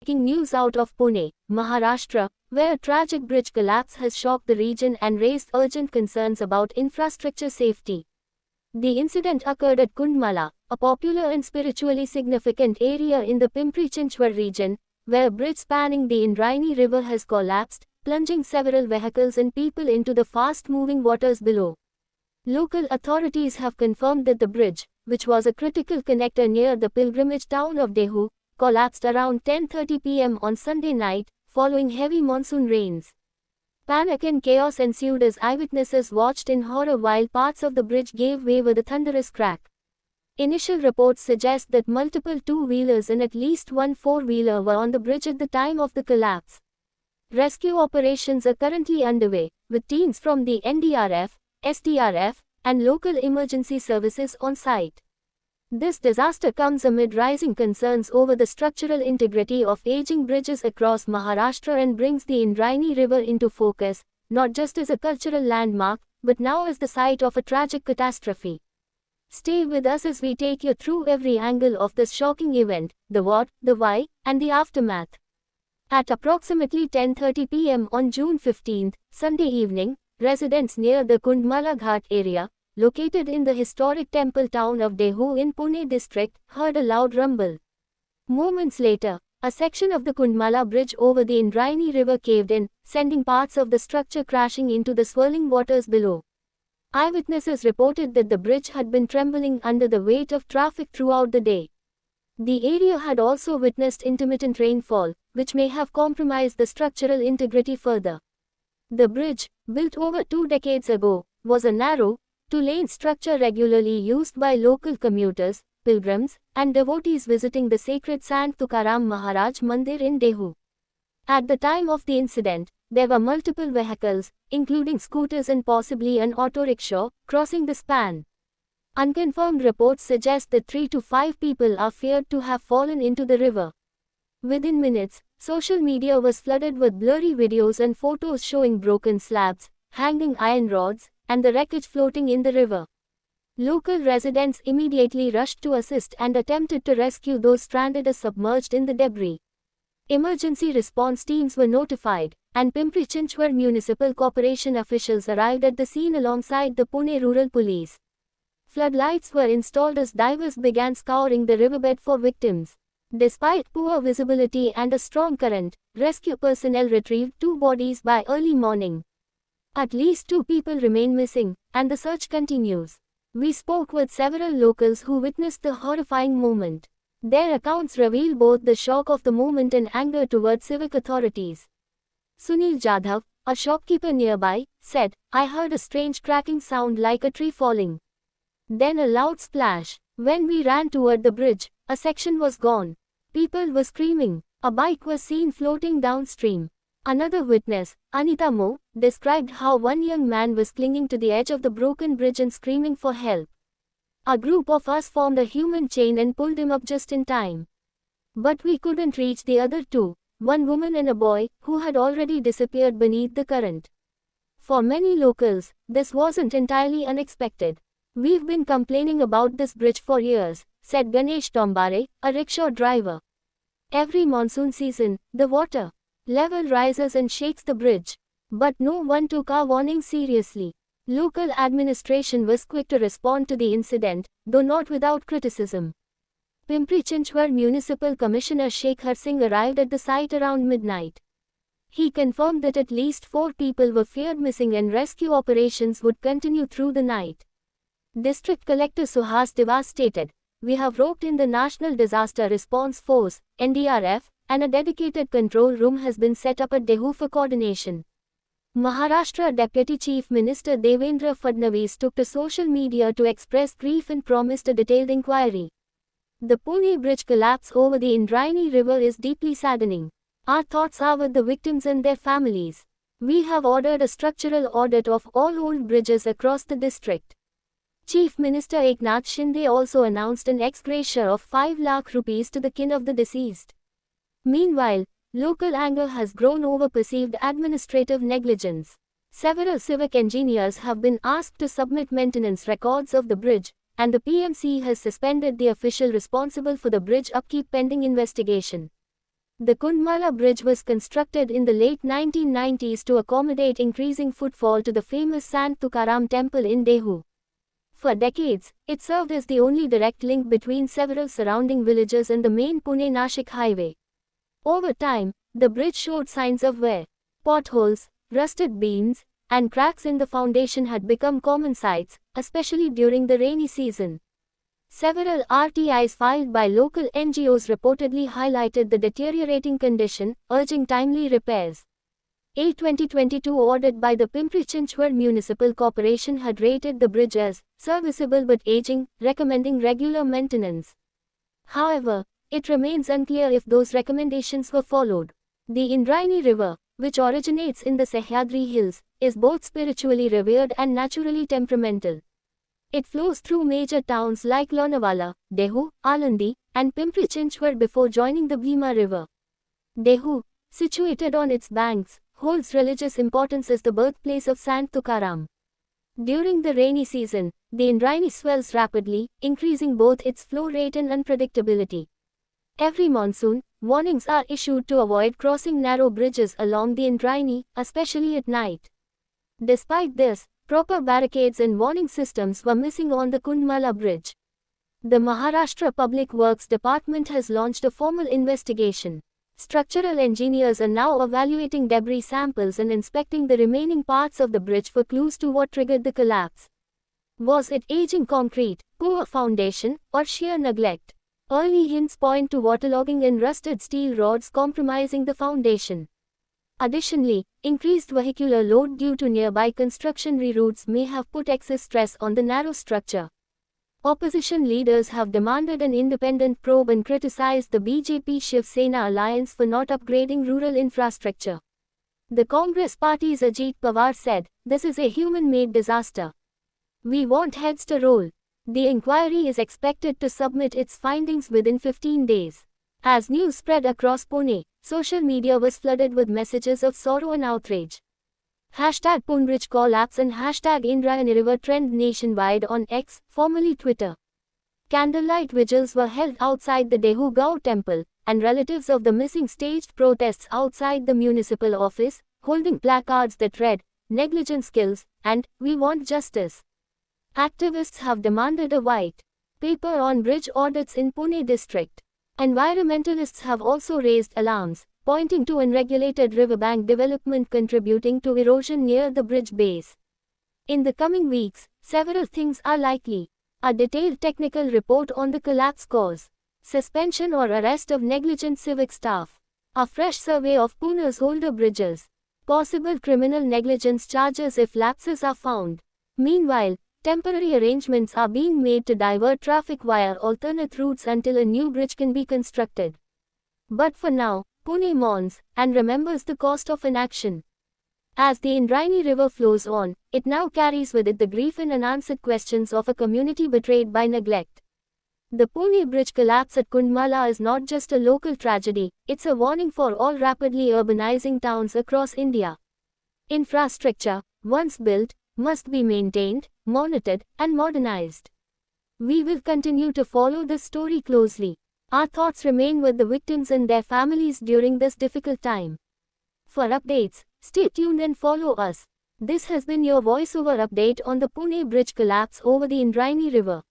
Breaking news out of Pune, Maharashtra, where a tragic bridge collapse has shocked the region and raised urgent concerns about infrastructure safety. The incident occurred at Kundmala, a popular and spiritually significant area in the Pimpri-Chinchwad region, where a bridge spanning the Indrayani River has collapsed, plunging several vehicles and people into the fast-moving waters below. Local authorities have confirmed that the bridge, which was a critical connector near the pilgrimage town of Dehu, collapsed around 10:30 p.m. on Sunday night, following heavy monsoon rains. Panic and chaos ensued as eyewitnesses watched in horror while parts of the bridge gave way with a thunderous crack. Initial reports suggest that multiple two-wheelers and at least one four-wheeler were on the bridge at the time of the collapse. Rescue operations are currently underway, with teams from the NDRF, SDRF, and local emergency services on site. This disaster comes amid rising concerns over the structural integrity of aging bridges across Maharashtra and brings the Indrayani River into focus, not just as a cultural landmark, but now as the site of a tragic catastrophe. Stay with us as we take you through every angle of this shocking event, the what, the why, and the aftermath. At approximately 10:30 p.m. on June 15, Sunday evening, residents near the Kundmala Ghat area, located in the historic temple town of Dehu in Pune district, heard a loud rumble. Moments later, a section of the Kundmala bridge over the Indrayani River caved in, sending parts of the structure crashing into the swirling waters below. Eyewitnesses reported that the bridge had been trembling under the weight of traffic throughout the day. The area had also witnessed intermittent rainfall, which may have compromised the structural integrity further. The bridge, built over 2 decades ago, was a narrow, two-lane structure regularly used by local commuters, pilgrims, and devotees visiting the sacred Sant Tukaram Maharaj Mandir in Dehu. At the time of the incident, there were multiple vehicles, including scooters and possibly an auto rickshaw, crossing the span. Unconfirmed reports suggest that 3 to 5 people are feared to have fallen into the river. Within minutes, social media was flooded with blurry videos and photos showing broken slabs, hanging iron rods, and the wreckage floating in the river. Local residents immediately rushed to assist and attempted to rescue those stranded or submerged in the debris. Emergency response teams were notified, and Pimpri-Chinchwad Municipal Corporation officials arrived at the scene alongside the Pune Rural Police. Floodlights were installed as divers began scouring the riverbed for victims. Despite poor visibility and a strong current, rescue personnel retrieved 2 bodies by early morning. At least 2 people remain missing, and the search continues. We spoke with several locals who witnessed the horrifying moment. Their accounts reveal both the shock of the moment and anger towards civic authorities. Sunil Jadhav, a shopkeeper nearby, said, "I heard a strange cracking sound like a tree falling. Then a loud splash. When we ran toward the bridge, a section was gone. People were screaming. A bike was seen floating downstream." Another witness, Anita Mo, described how one young man was clinging to the edge of the broken bridge and screaming for help. "A group of us formed a human chain and pulled him up just in time. But we couldn't reach the other 2, one woman and a boy, who had already disappeared beneath the current." For many locals, this wasn't entirely unexpected. "We've been complaining about this bridge for years," said Ganesh Tombare, a rickshaw driver. "Every monsoon season, the water level rises and shakes the bridge. But no one took our warning seriously." Local administration was quick to respond to the incident, though not without criticism. Pimpri-Chinchwad Municipal Commissioner Shekhar Singh arrived at the site around midnight. He confirmed that at least 4 people were feared missing and rescue operations would continue through the night. District Collector Suhas Devas stated, "We have roped in the National Disaster Response Force, NDRF, and a dedicated control room has been set up at Dehu for coordination." Maharashtra Deputy Chief Minister Devendra Fadnavis took to social media to express grief and promised a detailed inquiry. The Pune bridge collapse over the Indrayani River is deeply saddening. Our thoughts are with the victims and their families. We have ordered a structural audit of all old bridges across the district. Chief Minister Eknath Shinde also announced an ex gratia of 5 lakh rupees to the kin of the deceased. Meanwhile, local anger has grown over perceived administrative negligence. Several civic engineers have been asked to submit maintenance records of the bridge, and the PMC has suspended the official responsible for the bridge upkeep pending investigation. The Kundmala Bridge was constructed in the late 1990s to accommodate increasing footfall to the famous Sant Tukaram temple in Dehu. For decades, it served as the only direct link between several surrounding villages and the main Pune-Nashik highway. Over time, the bridge showed signs of wear. Potholes, rusted beams, and cracks in the foundation had become common sights, especially during the rainy season. Several RTIs filed by local NGOs reportedly highlighted the deteriorating condition, urging timely repairs. A 2022 audit by the Pimpri-Chinchwad Municipal Corporation had rated the bridge as serviceable but aging, recommending regular maintenance. However, it remains unclear if those recommendations were followed. The Indrayani River, which originates in the Sahyadri Hills, is both spiritually revered and naturally temperamental. It flows through major towns like Lonavala, Dehu, Alandi, and Pimpri-Chinchwad before joining the Bhima River. Dehu, situated on its banks, holds religious importance as the birthplace of Sant Tukaram. During the rainy season, the Indrayani swells rapidly, increasing both its flow rate and unpredictability. Every monsoon, warnings are issued to avoid crossing narrow bridges along the Indrayani, especially at night. Despite this, proper barricades and warning systems were missing on the Kundmala Bridge. The Maharashtra Public Works Department has launched a formal investigation. Structural engineers are now evaluating debris samples and inspecting the remaining parts of the bridge for clues to what triggered the collapse. Was it aging concrete, poor foundation, or sheer neglect? Early hints point to waterlogging and rusted steel rods compromising the foundation. Additionally, increased vehicular load due to nearby construction reroutes may have put excess stress on the narrow structure. Opposition leaders have demanded an independent probe and criticized the BJP Shiv Sena alliance for not upgrading rural infrastructure. The Congress party's Ajit Pawar said, "This is a human-made disaster. We want heads to roll." The inquiry is expected to submit its findings within 15 days. As news spread across Pune, social media was flooded with messages of sorrow and outrage. Hashtag Punbridge collapse and hashtag Indrayani River trend nationwide on X, formerly Twitter. Candlelight vigils were held outside the Dehu Gau temple, and relatives of the missing staged protests outside the municipal office, holding placards that read, "Negligence kills," and "We want justice." Activists have demanded a white paper on bridge audits in Pune district. Environmentalists have also raised alarms, pointing to unregulated riverbank development contributing to erosion near the bridge base. In the coming weeks, several things are likely. A detailed technical report on the collapse cause, suspension or arrest of negligent civic staff, a fresh survey of Pune's older bridges, possible criminal negligence charges if lapses are found. Meanwhile, temporary arrangements are being made to divert traffic via alternate routes until a new bridge can be constructed. But for now, Pune mourns and remembers the cost of inaction. As the Indrayani River flows on, it now carries with it the grief and unanswered questions of a community betrayed by neglect. The Pune bridge collapse at Kundmala is not just a local tragedy, it's a warning for all rapidly urbanizing towns across India. Infrastructure, once built, must be maintained, monitored, and modernized. We will continue to follow this story closely. Our thoughts remain with the victims and their families during this difficult time. For updates, stay tuned and follow us. This has been your voiceover update on the Pune bridge collapse over the Indrayani River.